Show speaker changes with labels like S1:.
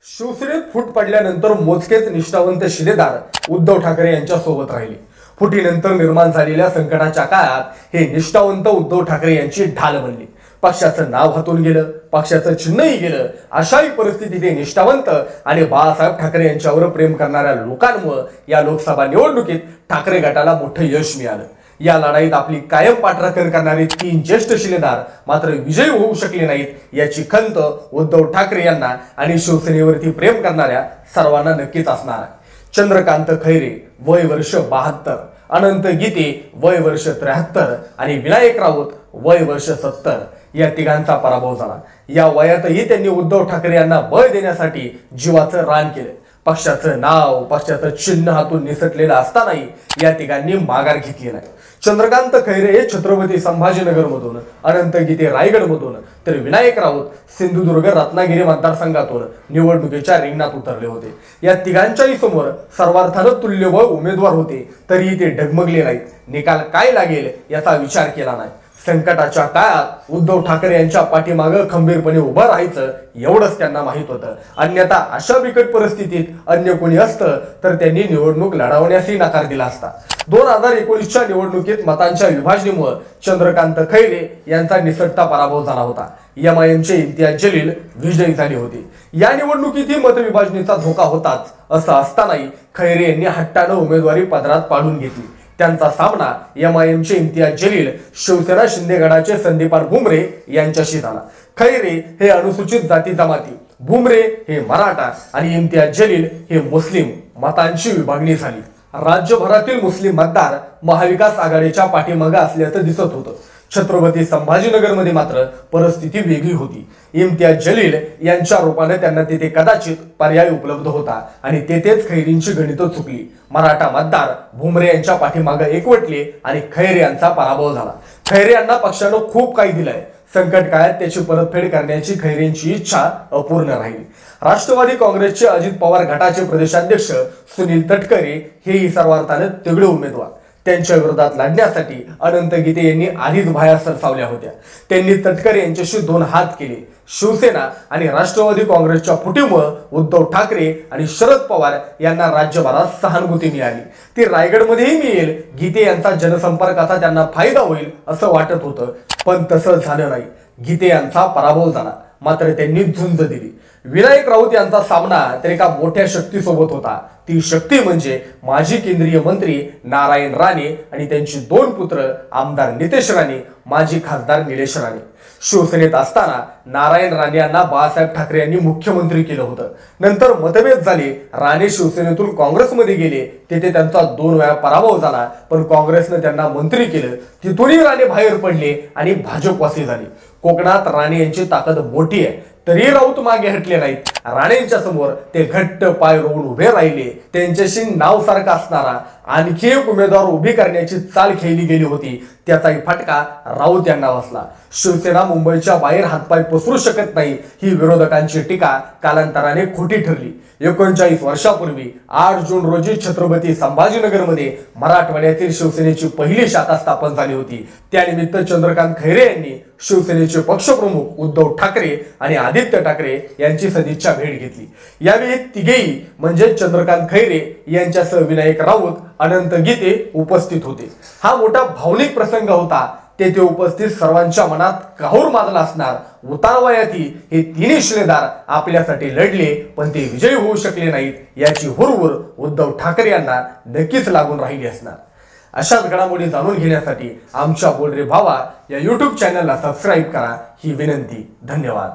S1: शिवसेनेत फूट पडल्यानंतर मोजकेच निष्ठावंत शिलेदार उद्धव ठाकरे यांच्या सोबत राहिले। फुटीनंतर निर्माण झालेल्या संकटाच्या काळात हे निष्ठावंत उद्धव ठाकरे यांची ढाल बनली। पक्षाचं नाव हातून गेलं, पक्षाचं चिन्हही गेलं। अशाही परिस्थितीत हे निष्ठावंत आणि बाळासाहेब ठाकरे यांच्यावर प्रेम करणाऱ्या लोकांमुळे या लोकसभा निवडणुकीत ठाकरे गटाला मोठं यश मिळालं। या लढाईत आपली कायम पाठराखण करणारे 3 ज्येष्ठ शिलेदार मात्र विजयी होऊ शकले नाहीत याची खंत उद्धव ठाकरे यांना आणि शिवसेनेवरती प्रेम करणाऱ्या सर्वांना नक्कीच असणार आहे। चंद्रकांत खैरे वय वर्ष 72, अनंत गीते वय वर्ष 73 आणि विनायक राऊत वय वर्ष 70 या तिघांचा पराभव झाला। या वयातही त्यांनी उद्धव ठाकरे यांना बळ देण्यासाठी जीवाचं रान केलं। पक्षाचं नाव, पक्षाचं चिन्ह हातून निसटलेलं असतानाही या तिघांनी माघार घेतली नाही। चंद्रकांत खैरे हे छत्रपती संभाजीनगर मधून, अनंत गीते रायगड मधून, तर विनायक राऊत सिंधुदुर्ग रत्नागिरी मतदारसंघातून निवडणुकीच्या रिंगणात उतरले होते। या तिघांच्याही समोर सर्वार्थानं तुल्यबळ उमेदवार होते, तरीही ते डगमगले नाहीत। निकाल काय लागेल याचा विचार केला नाही। संकटाच्या काळात उद्धव ठाकरे यांच्या पाठीमागे खंबीरपणे उभं राहायचं एवढंच त्यांना माहित होतं। अन्यथा अशा बिकट परिस्थितीत अन्य कोणी असतं तर त्यांनी निवडणूक लढवण्यासही नकार दिला असता। 2019च्या निवडणुकीत मतांच्या विभाजनीमुळे चंद्रकांत खैरे यांचा निसटता पराभव झाला होता। एमआयएमचे इम्तियाज जलील विजयी झाले होते। या निवडणुकीतही मतविभाजनीचा धोका होताच। असं असतानाही खैरे यांनी हट्टानं उमेदवारी पदरात पाडून घेतली। त्यांचा सामना एमआयएमचे इम्तियाज जलील, शिवसेना शिंदे गटाचे संदीपान भुमरे यांच्याशी झाला। खैरे हे अनुसूचित जाती जमाती, भुमरे हे मराठा आणि इम्तियाज जलील हे मुस्लिम मतांची विभागणी झाली। राज्यभरातील मुस्लिम मतदार महाविकास आघाडीच्या पाठीमागे असल्याचं दिसत होतं। छत्रपती संभाजीनगरमध्ये मात्र परिस्थिती वेगळी होती। इम्तियाज जलील यांच्या रूपाने त्यांना तिथे कदाचित पर्याय उपलब्ध होता आणि तेथेच खैरींची गणितं चुकली। मराठा मतदार भुमरे यांच्या पाठीमागे एकवटले आणि खैरे यांचा पराभव झाला। खैरे यांना पक्षानं खूप काही दिलंय। संकट काळात त्याची परतफेड करण्याची खैरेंची इच्छा अपूर्ण राहिली। राष्ट्रवादी काँग्रेसचे अजित पवार गटाचे प्रदेशाध्यक्ष सुनील तटकरे हेही सर्वार्थाने तगडे उमेदवार। त्यांच्या विरोधात लढण्यासाठी अनंत गीते यांनी आधीच बाहेर सरसावल्या होत्या। त्यांनी तटकरे यांच्याशी 2 हात केले। शिवसेना आणि राष्ट्रवादी काँग्रेसच्या फुटीमुळे उद्धव ठाकरे आणि शरद पवार यांना राज्यभरात सहानुभूती मिळाली। ती रायगडमध्येही मिळेल। गीते यांचा जनसंपर्काचा त्यांना फायदा होईल असं वाटत होतं, पण तसं झालं नाही। गीते यांचा पराभव झाला, मात्र त्यांनी झुंज दिली। विनायक राऊत यांचा सामना तर एका मोठ्या शक्तीसोबत होता। ती शक्ती म्हणजे माजी केंद्रीय मंत्री नारायण राणे आणि त्यांचे 2 पुत्र आमदार नितेश राणे, माजी खासदार निलेश राणे। शिवसेनेत असताना नारायण राणे यांना बाळासाहेब ठाकरे यांनी मुख्यमंत्री केलं होतं। नंतर मतभेद झाले। राणे शिवसेनेतून काँग्रेसमध्ये गेले, तेथे त्यांचा 2 वेळा पराभव झाला, पण काँग्रेसने त्यांना मंत्री केलं। तिथूनही राणे बाहेर पडले आणि भाजपवासी झाले। कोकणात राणे यांची ताकद मोठी आहे, तरी राऊत मागे हटले नाहीत। राणेंच्या समोर ते घट्ट पाय रोवून उभे राहिले। त्यांच्याशी नाव सारखा असणारा आणखी एक उमेदवार उभी करण्याची चाल खेळली गेली होती, त्याचाही फटका राऊत यांना बसला। शिवसेना मुंबईच्या बाहेर हातपाय पसरू शकत नाही ही विरोधकांची टीका कालांतराने खोटी ठरली। 39 वर्षापूर्वी 8 जून रोजी छत्रपती संभाजीनगरमध्ये मराठवाड्यातील शिवसेनेची पहिली शाखा स्थापन झाली होती। त्यानिमित्त चंद्रकांत खैरे यांनी शिवसेनेचे पक्षप्रमुख उद्धव ठाकरे आणि आदित्य ठाकरे यांची सदिच्छा भेट घेतली। यावेळी तिघेही म्हणजे चंद्रकांत खैरे यांच्यासह विनायक राऊत, अनंत गीते उपस्थित होते। हा मोठा भावनिक प्रसंग होता। तेथे उपस्थित सर्वांच्या मनात काहूर माजला असणार। उतारवयातही हे 3 शिलेदार आपल्यासाठी लढले, पण ते विजयी होऊ शकले नाहीत याची हुरहुर उद्धव ठाकरे यांना नक्कीच लागून राहिली असणार। अशाच घडामोडी जाणून घेण्यासाठी आमच्या बोल रे भावा या YouTube चॅनलला सबस्क्राईब करा ही विनंती। धन्यवाद।